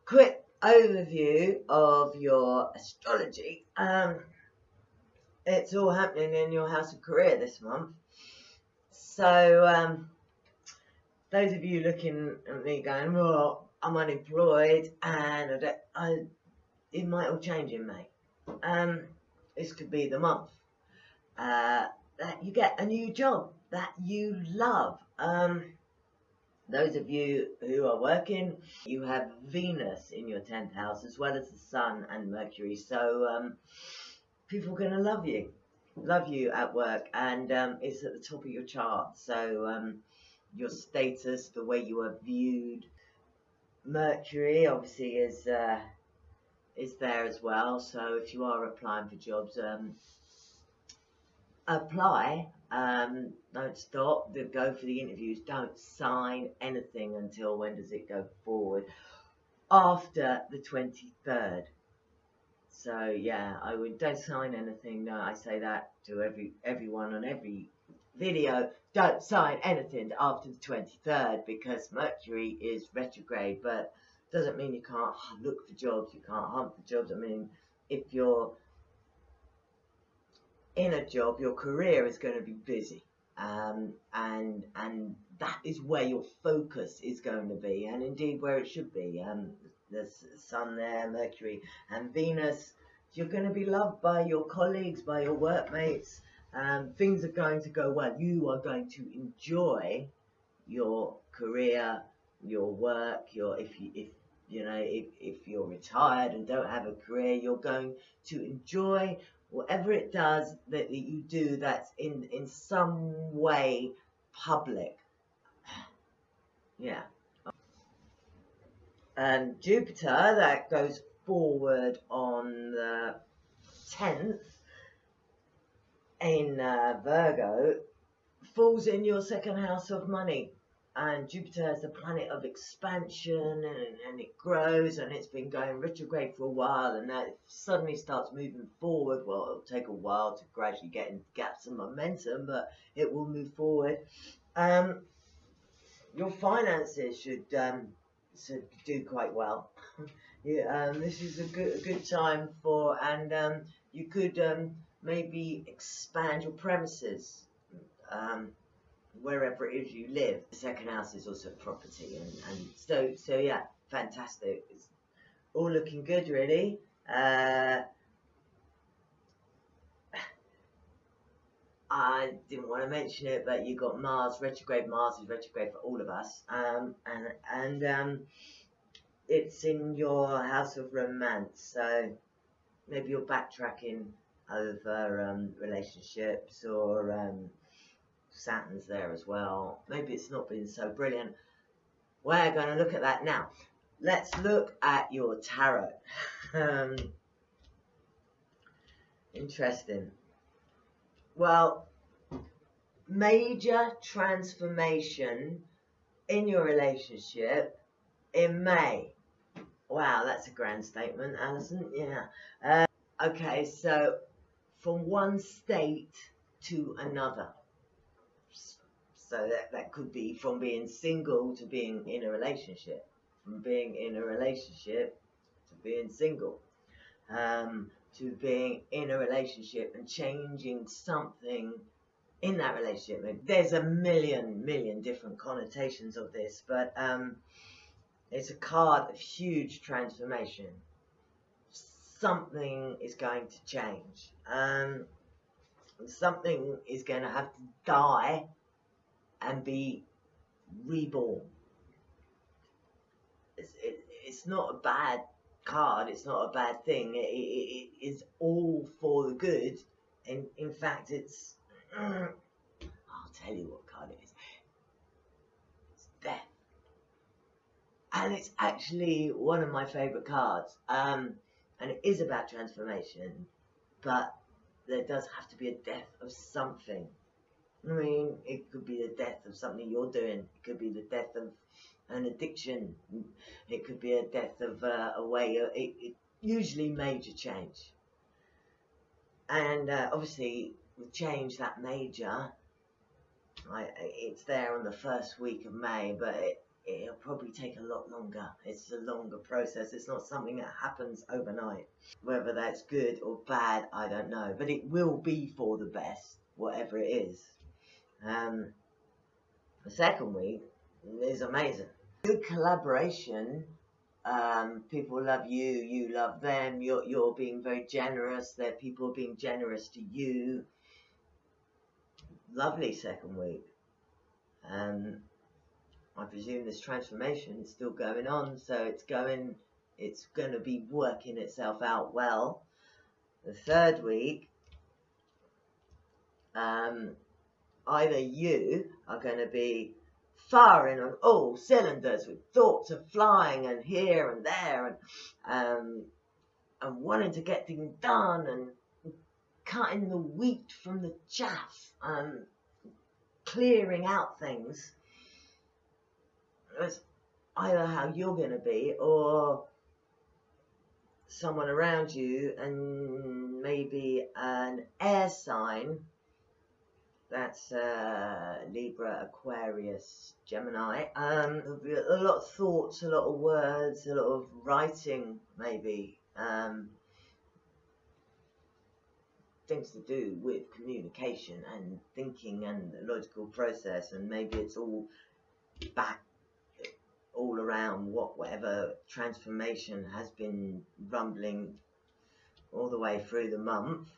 quick overview of your astrology. It's all happening in your house of career this month. So those of you looking at me going, well, I'm unemployed and it might all change in May. This could be the month that you get a new job that you love. Those of you who are working, you have Venus in your 10th house as well as the Sun and Mercury. So people are going to love you at work, and it's at the top of your chart. So your status, the way you are viewed. Mercury obviously is there as well. So if you are applying for jobs, apply. Don't stop. Go for the interviews. Don't sign anything until, when does it go forward? After the 23rd. So yeah, don't sign anything. No, I say that to everyone on every video. Don't sign anything after the 23rd, because Mercury is retrograde. But doesn't mean you can't look for jobs, you can't hunt for jobs. I mean, if you're in a job, your career is going to be busy, and that is where your focus is going to be, and indeed where it should be. There's Sun there, Mercury and Venus. You're going to be loved by your colleagues, by your workmates. Things are going to go well. You are going to enjoy your career, your work. If you're retired and don't have a career, you're going to enjoy whatever it does that you do that's in some way public. Yeah. And Jupiter, that goes forward on the 10th in Virgo, falls in your 2nd house of money. And Jupiter is the planet of expansion, and it grows, and it's been going retrograde for a while, and now it suddenly starts moving forward. Well, it'll take a while to gradually get some momentum, but it will move forward. Your finances should do quite well. Yeah, this is a good time for, and you could maybe expand your premises. Wherever it is you live. The 2nd house is also property, and so yeah, fantastic. It's all looking good, really. I didn't want to mention it, but you got Mars retrograde. Mars is retrograde for all of us, and it's in your house of romance. So maybe you're backtracking over relationships, or Saturn's there as well. Maybe it's not been so brilliant. We're going to look at that now. Let's look at your tarot. Interesting. Well, major transformation in your relationship in May. Wow, that's a grand statement, Alison. Yeah. Okay, so from one state to another. So that could be from being single to being in a relationship, from being in a relationship to being single, to being in a relationship and changing something in that relationship. There's a million different connotations of this, but it's a card of huge transformation. Something is going to change. Something is going to have to die and be reborn. It's not a bad card. It's not a bad thing. It is all for the good. And in fact, it's I'll tell you what card it is. It's death. And it's actually one of my favorite cards. And it is about transformation, but there does have to be a death of something. I mean, it could be the death of something you're doing. It could be the death of an addiction. It could be a death of a way. It usually major change. And obviously, with change that major, it's there on the first week of May, but it'll probably take a lot longer. It's a longer process. It's not something that happens overnight. Whether that's good or bad, I don't know. But it will be for the best, whatever it is. The second week is amazing. Good collaboration. People love you, you love them. You're being very generous. That people are being generous to you. Lovely second week. I presume this transformation is still going on, so it's going to be working itself out well. The third week, either you are going to be firing on all cylinders with thoughts of flying and here and there and wanting to get things done and cutting the wheat from the chaff and clearing out things. That's either how you're going to be, or someone around you, and maybe an air sign. That's Libra, Aquarius, Gemini. There'll be a lot of thoughts, a lot of words, a lot of writing, maybe. Things to do with communication and thinking and the logical process, and maybe it's all around whatever transformation has been rumbling all the way through the month.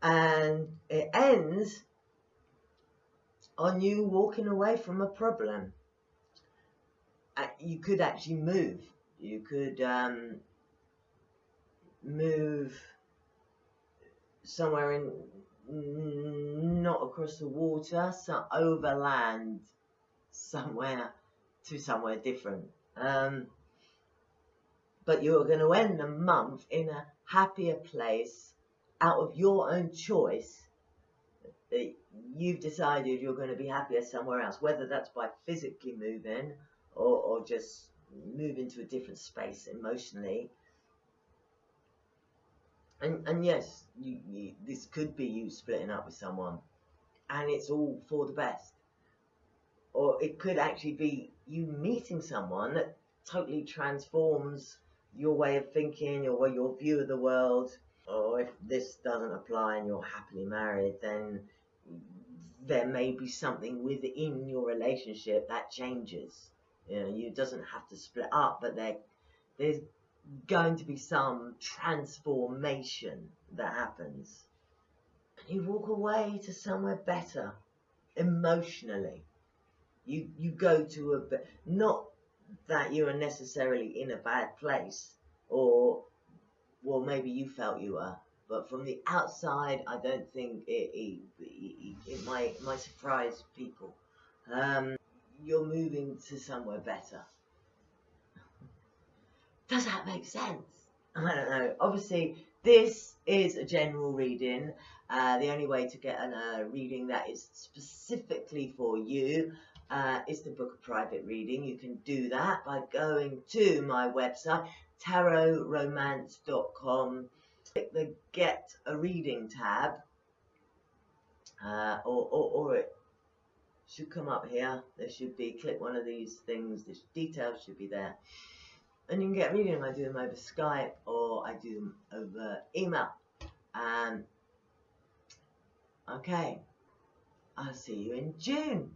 And it ends on you walking away from a problem. You could actually move. You could move somewhere not across the water, so overland somewhere to somewhere different. But you're going to end the month in a happier place out of your own choice. You've decided you're going to be happier somewhere else, whether that's by physically moving or just moving to a different space emotionally. And yes, this could be you splitting up with someone, and it's all for the best. Or it could actually be you meeting someone that totally transforms your way of thinking, your view of the world. Or if this doesn't apply and you're happily married, then there may be something within your relationship that changes. You know, you doesn't have to split up, but there's going to be some transformation that happens. And you walk away to somewhere better emotionally. You go to not that you are necessarily in a bad place, or well, maybe you felt you were, but from the outside, I don't think it might surprise people. You're moving to somewhere better. Does that make sense? I don't know. Obviously, this is a general reading. The only way to get a reading that is specifically for you is to book a private reading. You can do that by going to my website, tarotromance.com. Click the Get a Reading tab, or it should come up here. There should be, click one of these things, the details should be there. And you can get a reading. I do them over Skype or I do them over email. Okay, I'll see you in June.